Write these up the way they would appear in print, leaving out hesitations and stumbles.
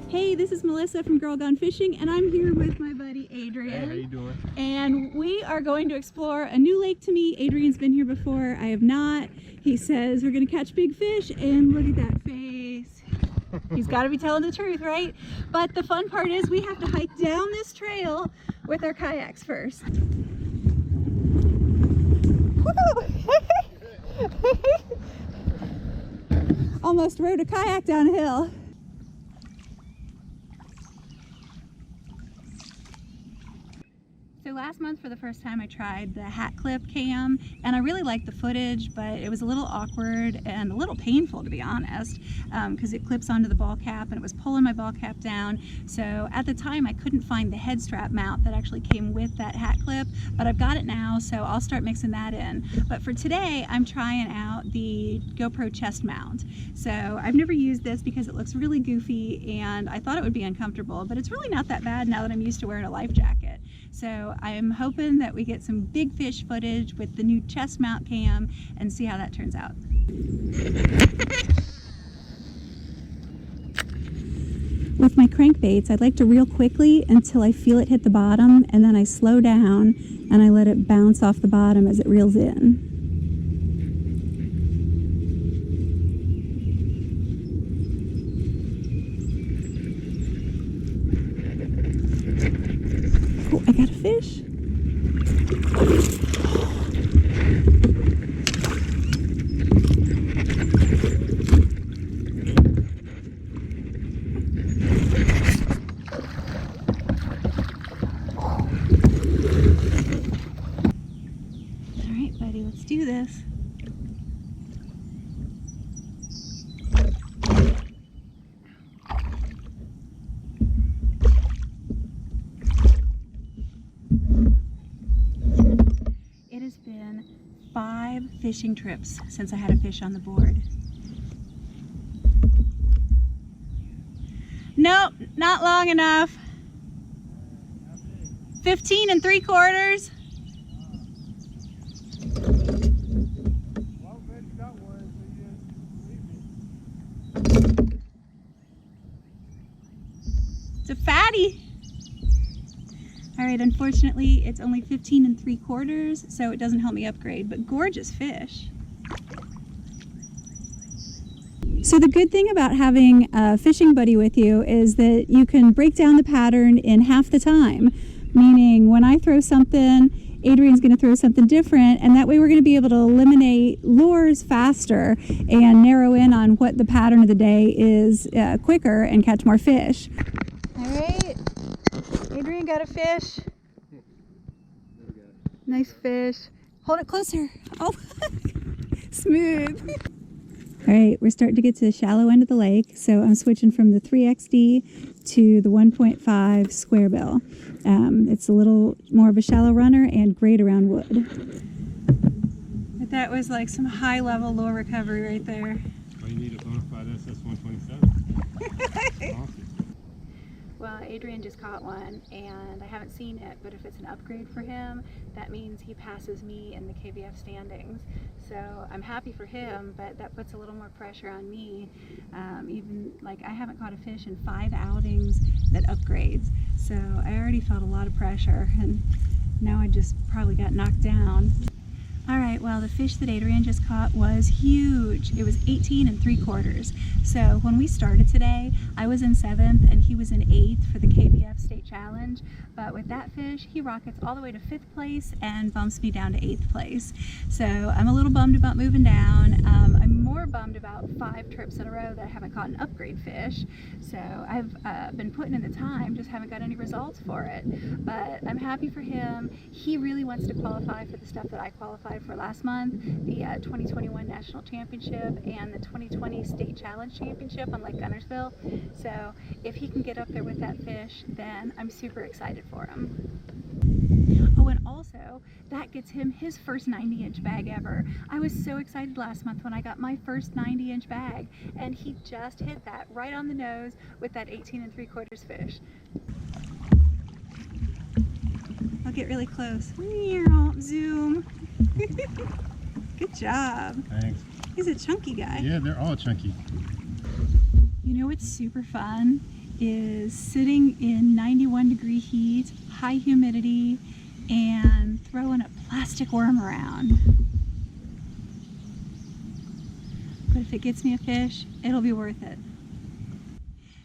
Hey, this is Melissa from GirlGoneFishing, and I'm here with my buddy Adrian. Hey, how you doing? And we are going to explore a new lake to me. Adrian's been here before, I have not. He says we're gonna catch big fish, and look at that face. He's gotta be telling the truth, right? But the fun part is we have to hike down this trail with our kayaks first. Almost rode a kayak down a hill. So last month for the first time I tried the hat clip cam, and I really liked the footage, but it was a little awkward and a little painful, to be honest, because it clips onto the ball cap and it was pulling my ball cap down. So at the time I couldn't find the head strap mount that actually came with that hat clip, but I've got it now, so I'll start mixing that in. But for today I'm trying out the GoPro chest mount. So I've never used this because it looks really goofy and I thought it would be uncomfortable, but it's really not that bad now that I'm used to wearing a life jacket. So I'm hoping that we get some big fish footage with the new chest mount cam and see how that turns out. With my crankbaits, I like to reel quickly until I feel it hit the bottom, and then I slow down and I let it bounce off the bottom as it reels in. Oh, I got a fish. All right, buddy, let's do this. It has been 5 fishing trips since I had a fish on the board. Nope, not long enough. 15 3/4. It's a fatty. All right, unfortunately, it's only 15 3/4, so it doesn't help me upgrade, but gorgeous fish. So the good thing about having a fishing buddy with you is that you can break down the pattern in half the time, meaning when I throw something, Adrian's going to throw something different, and that way we're going to be able to eliminate lures faster and narrow in on what the pattern of the day is quicker and catch more fish. All right. Adrian got a fish. Nice fish. Hold it closer. Oh, smooth. All right, we're starting to get to the shallow end of the lake, so I'm switching from the 3XD to the 1.5 square bill. It's a little more of a shallow runner and great around wood. But that was like some high-level lure recovery right there. Oh, you need a bona fide SS127. Awesome. Well, Adrian just caught one, and I haven't seen it, but if it's an upgrade for him, that means he passes me in the KBF standings. So I'm happy for him, but that puts a little more pressure on me. Even like I haven't caught a fish in 5 outings that upgrades. So I already felt a lot of pressure, and now I just probably got knocked down. All right, well, the fish that Adrian just caught was huge. It was 18 3/4. So when we started today, I was in 7th and he was in 8th for the KBF State Challenge. But with that fish, he rockets all the way to 5th place and bumps me down to 8th place. So I'm a little bummed about moving down. I'm more bummed about 5 trips in a row that I haven't caught an upgrade fish. So I've been putting in the time, just haven't got any results for it. But I'm happy for him. He really wants to qualify for the stuff that I qualified for last month, the 2021 National Championship and the 2020 State Challenge Championship on Lake Gunnersville. So if he can get up there with that fish, then I'm super excited for him. Oh, and also that gets him his first 90-inch bag ever. I was so excited last month when I got my first 90-inch bag, and he just hit that right on the nose with that 18 3/4 fish. I'll get really close. Zoom. Good job. Thanks. He's a chunky guy. Yeah, they're all chunky. You know what's super fun is sitting in 91-degree heat, high humidity, and throwing a plastic worm around. But if it gets me a fish, it'll be worth it.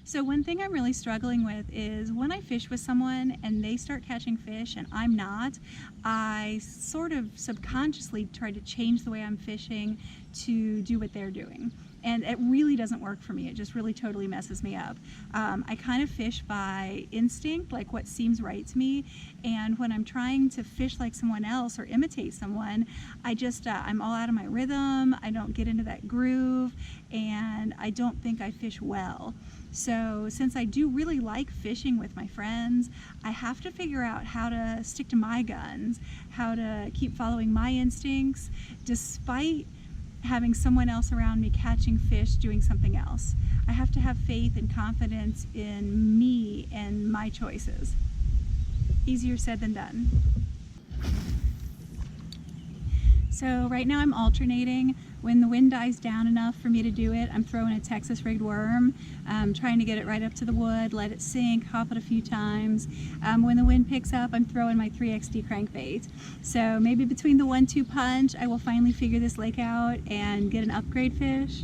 So one thing I'm really struggling with is when I fish with someone and they start catching fish and I'm not, I sort of subconsciously try to change the way I'm fishing to do what they're doing. And it really doesn't work for me. It just really totally messes me up. I kind of fish by instinct, like what seems right to me. And when I'm trying to fish like someone else or imitate someone, I'm all out of my rhythm. I don't get into that groove, and I don't think I fish well. So since I do really like fishing with my friends, I have to figure out how to stick to my guns, how to keep following my instincts, despite having someone else around me catching fish doing something else. I have to have faith and confidence in me and my choices. Easier said than done. So right now I'm alternating. When the wind dies down enough for me to do it, I'm throwing a Texas rigged worm, trying to get it right up to the wood, let it sink, hop it a few times. When the wind picks up, I'm throwing my 3XD crankbait. So maybe between the 1-2 punch, I will finally figure this lake out and get an upgrade fish.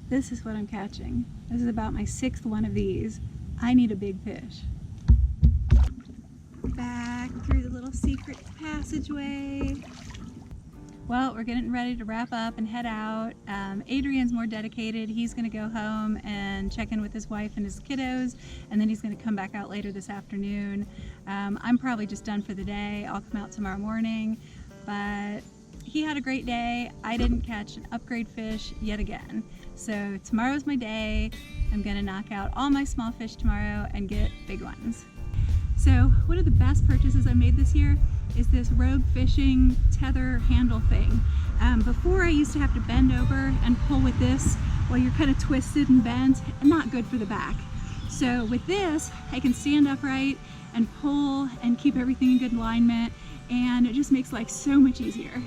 This is what I'm catching. This is about my 6th one of these. I need a big fish. Back through the little secret passageway. Well, we're getting ready to wrap up and head out. Adrian's more dedicated. He's gonna go home and check in with his wife and his kiddos, and then he's gonna come back out later this afternoon. I'm probably just done for the day. I'll come out tomorrow morning, but he had a great day. I didn't catch an upgrade fish yet again. So tomorrow's my day. I'm gonna knock out all my small fish tomorrow and get big ones. So one of the best purchases I made this year is this Rogue Fishing tether handle thing. Before I used to have to bend over and pull with this while you're kind of twisted and bent, and not good for the back. So with this, I can stand upright and pull and keep everything in good alignment, and it just makes life so much easier.